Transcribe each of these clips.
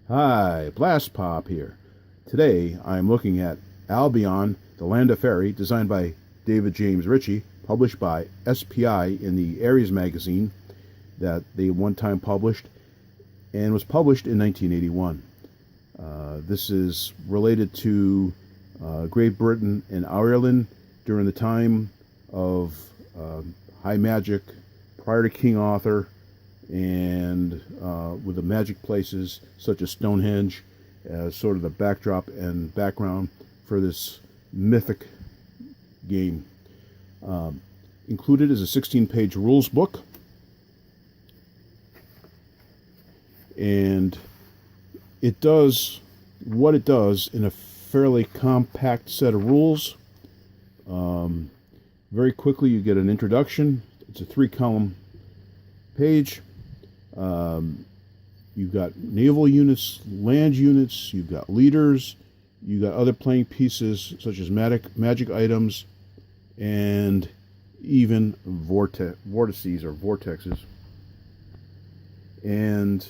Hi, Blastpop here. Today I'm looking at Albion, the Land of Faerie, designed by David James Ritchie, published by SPI in the Ares Magazine that they one time published, and was published in 1981. This is related to Great Britain and Ireland during the time of high magic, prior to King Arthur, and with the magic places such as Stonehenge as sort of the backdrop and background for this mythic game. Included is a 16-page rules book, and it does what it does in a fairly compact set of rules. Very quickly you get an introduction. It's a 3-column page. You've got naval units, land units, you've got leaders, you've got other playing pieces such as magic items, and even vortices or vortexes. And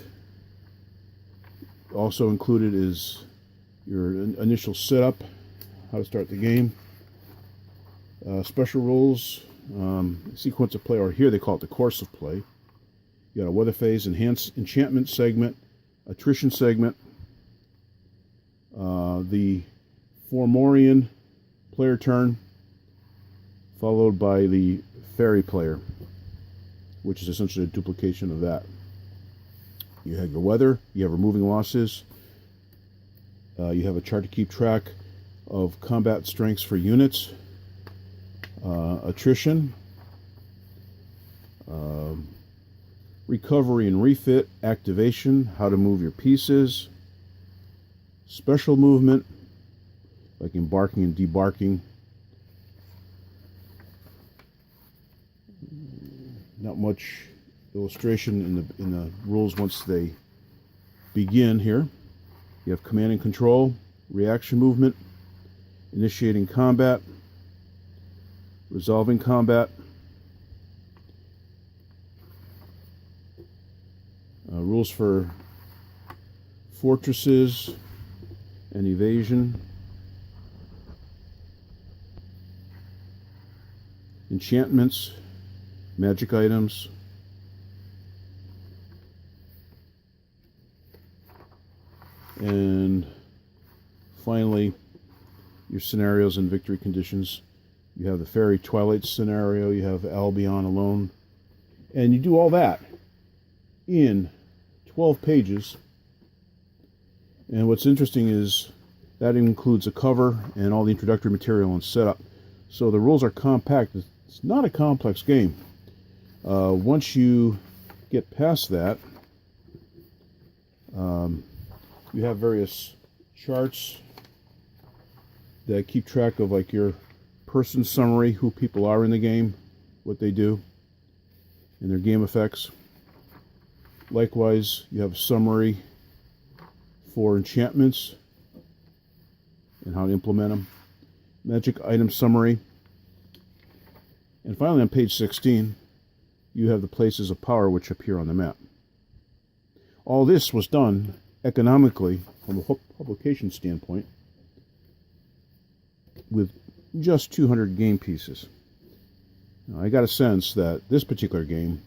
also included is your initial setup, how to start the game, special rules, sequence of play, or here they call it the course of play. You got a weather phase, enchantment segment, attrition segment, the Formorian player turn, followed by the fairy player, which is essentially a duplication of that. You have your weather, you have removing losses, you have a chart to keep track of combat strengths for units, attrition, recovery and refit, activation, how to move your pieces, special movement, like embarking and debarking. Not much illustration in the rules once they begin here. You have command and control, reaction movement, initiating combat, resolving combat, rules for fortresses and evasion, enchantments, magic items, and finally your scenarios and victory conditions. You have the Fairy Twilight scenario, you have Albion alone, and you do all that in 12 pages. And what's interesting is that includes a cover and all the introductory material and setup. So the rules are compact. It's not a complex game. Once you get past that, you have various charts that keep track of like your person summary, who people are in the game, what they do, and their game effects. Likewise, you have a summary for enchantments and how to implement them, magic item summary, and finally on page 16 you have the places of power which appear on the map. All this was done economically from a publication standpoint with just 200 game pieces. Now, I got a sense that this particular game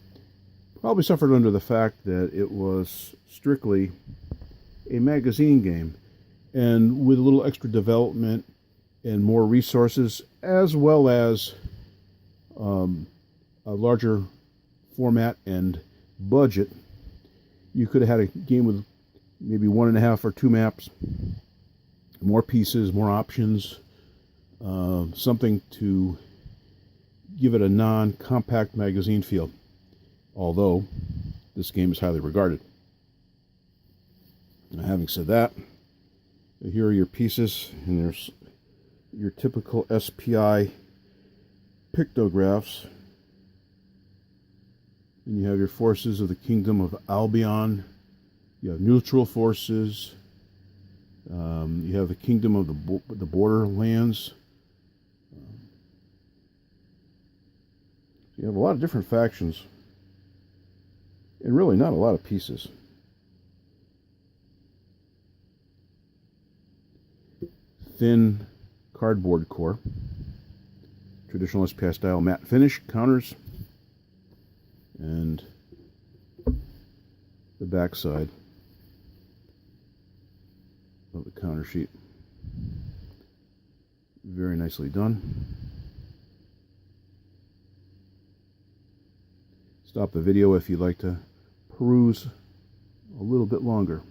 probably suffered under the fact that it was strictly a magazine game, and with a little extra development and more resources, as well as a larger format and budget, you could have had a game with maybe 1.5 or 2 maps, more pieces, more options, something to give it a non-compact magazine feel, although this game is highly regarded. Now, having said that, here are your pieces, and there's your typical SPI pictographs, and you have your forces of the Kingdom of Albion, you have neutral forces, you have the Kingdom of the Borderlands. You have a lot of different factions, and really not a lot of pieces. thin cardboard core, traditional SPI style matte finish counters, and the back side of the counter sheet. Very nicely done. Stop the video if you'd like to peruse a little bit longer.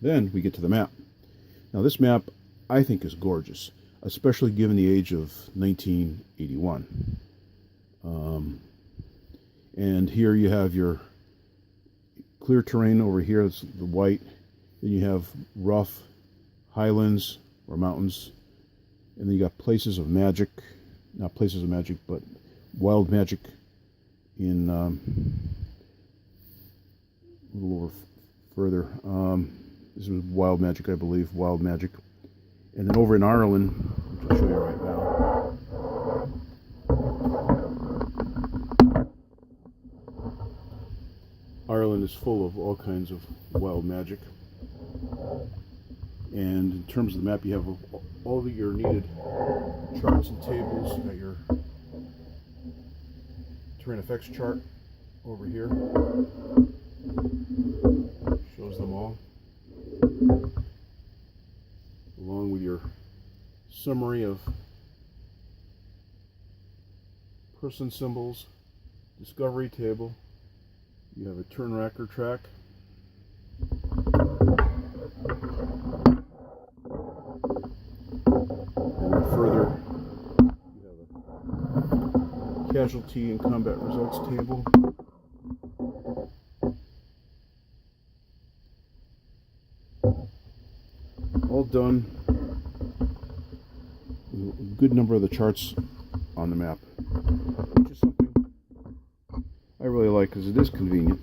Then we get to the map. Now this map I think is gorgeous, especially given the age of 1981. And here you have your clear terrain over here, it's the white. Then you have rough highlands or mountains. And then you got places of magic, not places of magic, but wild magic in a little over further. This was wild magic, I believe, wild magic. And then over in Ireland, which I'll show you right now, Ireland is full of all kinds of wild magic. And in terms of the map, you have all of your needed charts and tables. You got your terrain effects chart over here. Shows them all, along with your summary of person symbols, discovery table. You have a turn racker track. And then further, you have a casualty and combat results table. All done. A good number of the charts on the map, which is something I really like because it is convenient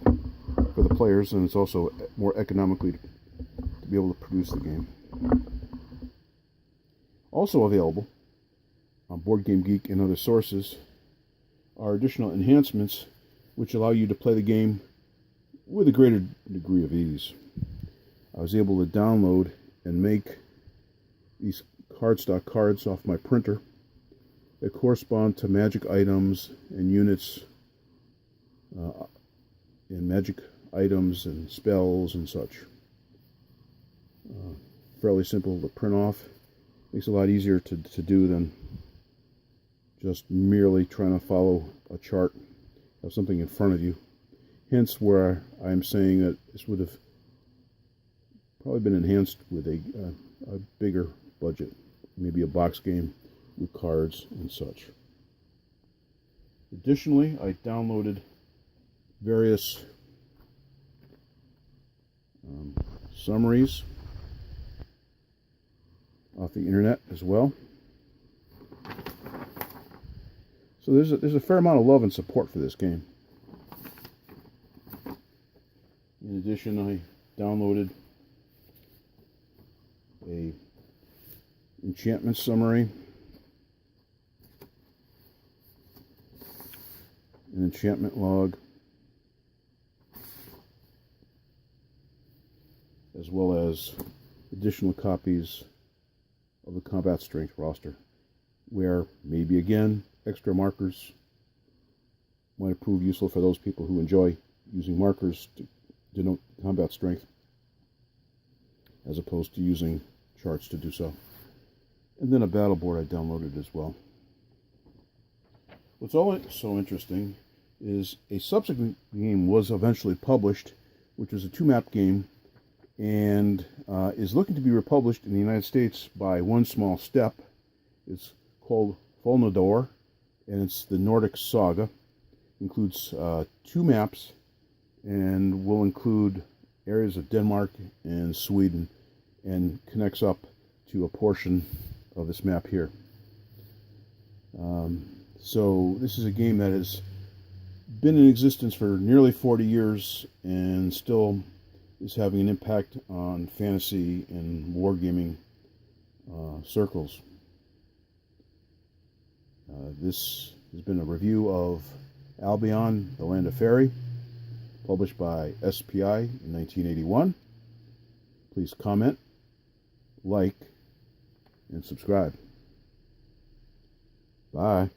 for the players, and it's also more economically to be able to produce the game. Also available on Board Game Geek and other sources are additional enhancements which allow you to play the game with a greater degree of ease. I was able to download and make these cardstock cards off my printer that correspond to magic items and units and magic items and spells and such. Fairly simple to print off. Makes it a lot easier to do than just merely trying to follow a chart, have something in front of you. Hence where I'm saying that this would have probably been enhanced with a bigger budget, maybe a box game with cards and such. Additionally, I downloaded various summaries off the internet as well. So there's a fair amount of love and support for this game. In addition, I downloaded a enchantment summary, an enchantment log, as well as additional copies of the combat strength roster, where maybe again extra markers might prove useful for those people who enjoy using markers to denote combat strength as opposed to using charts to do so. And then a battle board I downloaded as well. What's also interesting is a subsequent game was eventually published, which was a 2-map game, and is looking to be republished in the United States by One Small Step. It's called Volnador, and it's the Nordic saga. Includes 2 maps, and will include areas of Denmark and Sweden, and connects up to a portion of this map here. So this is a game that has been in existence for nearly 40 years and still is having an impact on fantasy and wargaming circles. This has been a review of Albion, the Land of Faerie, published by SPI in 1981. Please comment, like, and subscribe. Bye.